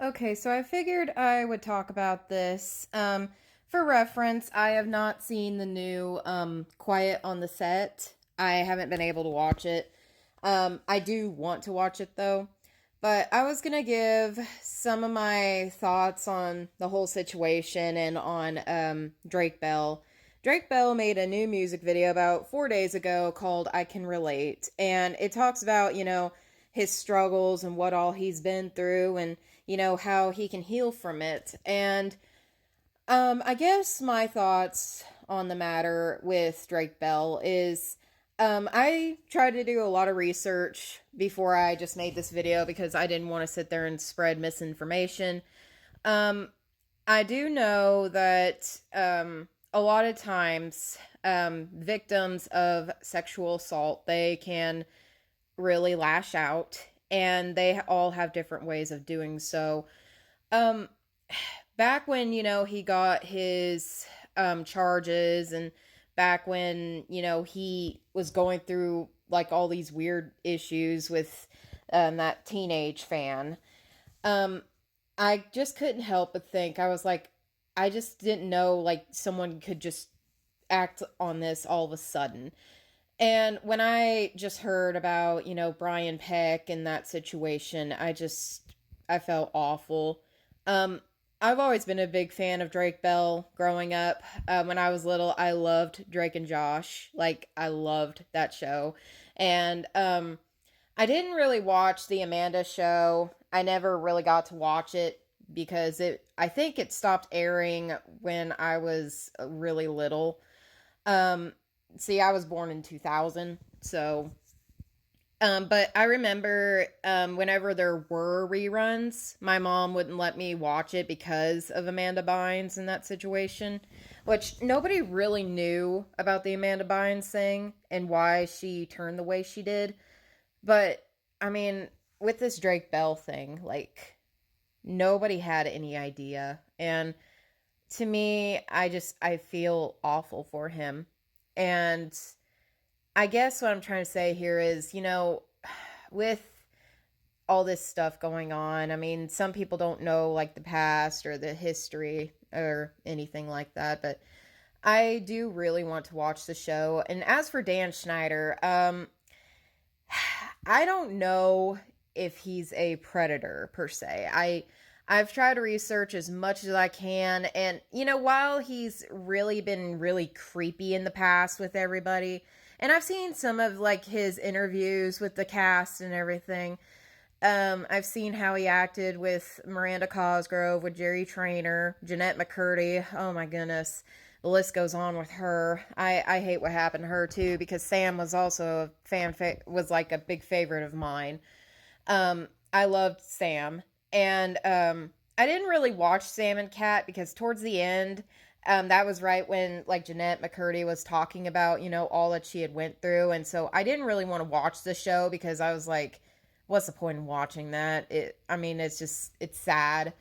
Okay, so I figured I would talk about this. For reference, I have not seen the new Quiet on the Set. I haven't been able to watch it. I do want to watch it though. But I was gonna give some of my thoughts on the whole situation and on Drake Bell. Drake Bell made a new music video about 4 days ago called I Can Relate. And it talks about, his struggles and what all he's been through and, how he can heal from it. And I guess my thoughts on the matter with Drake Bell is I tried to do a lot of research before I just made this video because I didn't want to sit there and spread misinformation. Um, I do know that a lot of times victims of sexual assault they can really lash out, and they all have different ways of doing so. Um, Back when he got his charges, and back when he was going through like all these weird issues with that teenage fan, um I just couldn't help but think, I was like, I just didn't know like someone could just act on this all of a sudden. And when I just heard about, Brian Peck and that situation, I felt awful. Um, I've always been a big fan of Drake Bell growing up. When I was little, I loved Drake and Josh. Like, I loved that show. And I didn't really watch the Amanda show. I never really got to watch it because I think it stopped airing when I was really little. Um, See, I was born in 2000, so but I remember whenever there were reruns, my mom wouldn't let me watch it because of Amanda Bynes in that situation, which nobody really knew about the Amanda Bynes thing and why she turned the way she did. But I mean, with this Drake Bell thing, like nobody had any idea. And to me, I feel awful for him. And I guess what I'm trying to say here is, with all this stuff going on, I mean, some people don't know like the past or the history or anything like that, but I do really want to watch the show. And as for Dan Schneider, I don't know if he's a predator per se. I've tried to research as much as I can, and while he's really been really creepy in the past with everybody, and I've seen some of like his interviews with the cast and everything. I've seen how he acted with Miranda Cosgrove, with Jerry Trainer, Jeanette McCurdy. Oh my goodness. The list goes on with her. I hate what happened to her too because Sam was also a was like a big favorite of mine. I loved Sam, and I didn't really watch Sam and Cat because towards the end, that was right when like Jeanette McCurdy was talking about all that she had went through, and so I didn't really want to watch the show because I was like, what's the point in watching that? I mean, it's sad,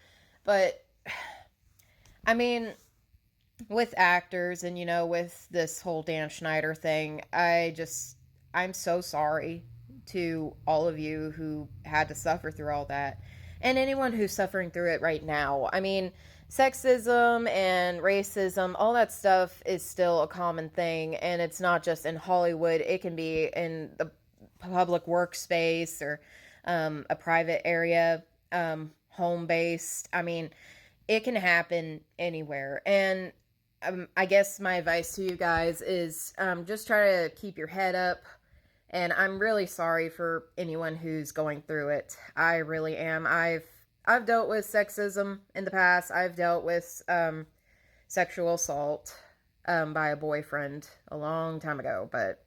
but I mean, with actors and with this whole Dan Schneider thing, I'm so sorry to all of you who had to suffer through all that, and anyone who's suffering through it right now. I mean, sexism and racism, all that stuff is still a common thing, and it's not just in Hollywood. It can be in the public workspace or a private area, home based. I mean, it can happen anywhere. And I guess my advice to you guys is just try to keep your head up. And I'm really sorry for anyone who's going through it. I really am. I've dealt with sexism in the past. I've dealt with sexual assault by a boyfriend a long time ago. But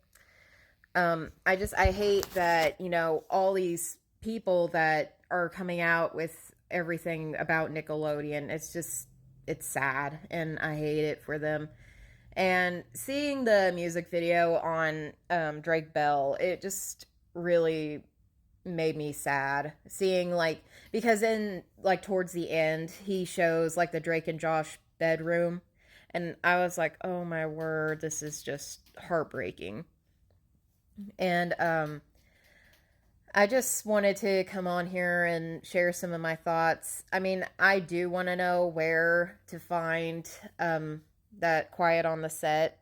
I hate that all these people that are coming out with everything about Nickelodeon. It's sad, and I hate it for them. And seeing the music video on Drake Bell, it just really made me sad. Seeing like, because in like towards the end, he shows like the Drake and Josh bedroom, and I was like, oh my word, this is just heartbreaking. And I just wanted to come on here and share some of my thoughts. I mean, I do want to know where to find that Quiet on the Set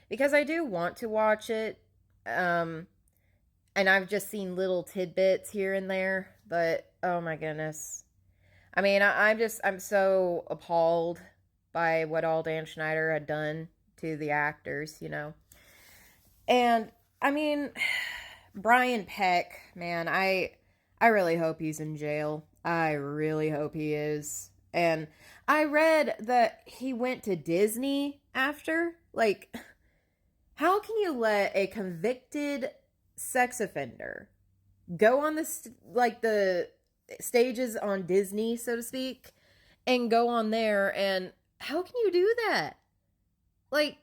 because I do want to watch it. Um, and I've just seen little tidbits here and there, but oh my goodness. I mean, I'm so appalled by what all Dan Schneider had done to the actors. And I mean, Brian Peck, man, I really hope he's in jail. I really hope he is. And I read that he went to Disney after. Like, how can you let a convicted sex offender go on the stages on Disney, so to speak, and go on there? And how can you do that? Like,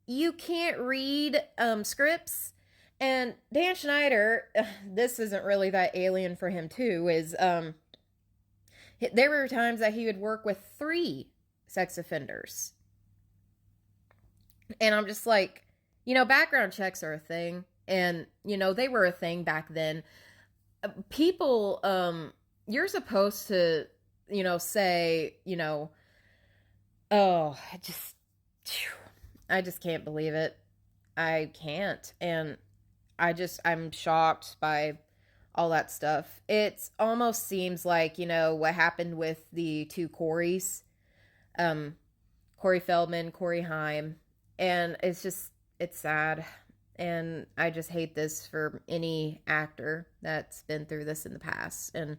you can't read scripts. And Dan Schneider, this isn't really that alien for him too, is there were times that he would work with 3 sex offenders. And I'm just like, background checks are a thing. And, they were a thing back then. People, you're supposed to, say, oh, I just can't believe it. I can't. And I'm shocked by all that stuff. It almost seems like, what happened with the 2 Corys, Corey Feldman, Corey Haim. And it's sad. And I just hate this for any actor that's been through this in the past. And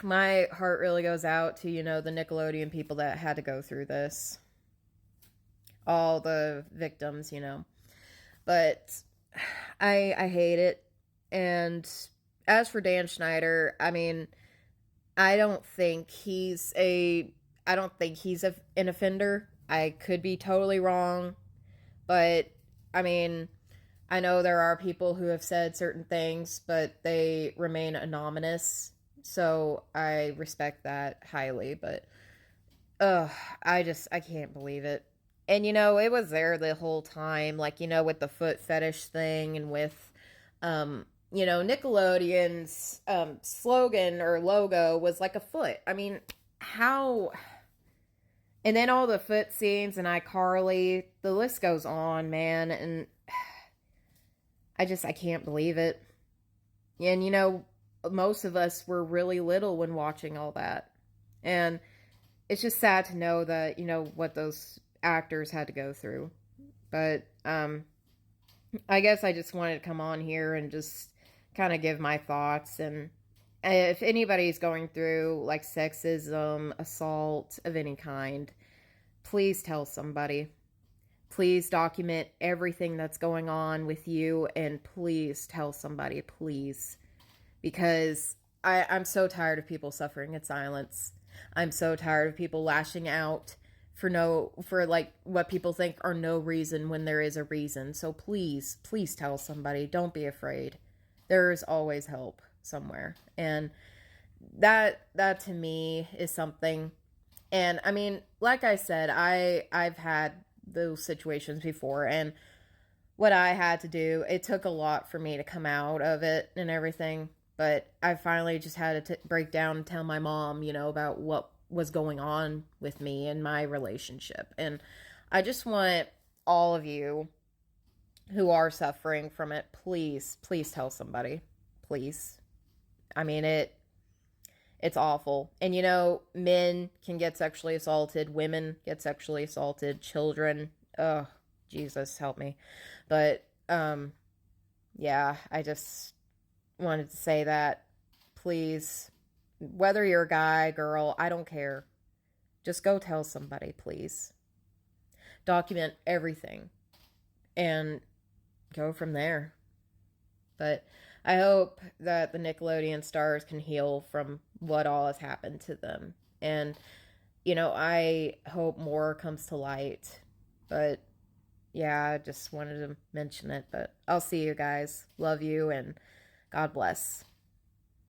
my heart really goes out to, the Nickelodeon people that had to go through this. All the victims. But I hate it. And as for Dan Schneider, I mean, I don't think he's an offender. I could be totally wrong, but I mean, I know there are people who have said certain things, but they remain anonymous. So I respect that highly, but I can't believe it. And it was there the whole time, like, with the foot fetish thing and with Nickelodeon's slogan or logo was like a foot. I mean, how. And then all the foot scenes and iCarly, the list goes on, man. And I can't believe it. And, most of us were really little when watching all that. And it's just sad to know that, what those actors had to go through. But I guess I just wanted to come on here and just kind of give my thoughts. And if anybody's going through like sexism, assault of any kind, please tell somebody. Please document everything that's going on with you, and please tell somebody, please. Because I'm so tired of people suffering in silence. I'm so tired of people lashing out for like what people think are no reason when there is a reason. So please tell somebody. Don't be afraid. There's always help somewhere. And that to me is something. And I mean, like I said, I've had those situations before, and what I had to do, it took a lot for me to come out of it and everything. But I finally just had to break down and tell my mom, about what was going on with me and my relationship. And I just want all of you who are suffering from it, please tell somebody. Please. I mean, it's awful. And men can get sexually assaulted, women get sexually assaulted, children. Oh, Jesus, help me. But yeah, I just wanted to say that, please, whether you're a guy, girl, I don't care. Just go tell somebody, please. Document everything and go from there. But I hope that the Nickelodeon stars can heal from what all has happened to them. And, I hope more comes to light. But, yeah, I just wanted to mention it. But I'll see you guys. Love you, and God bless.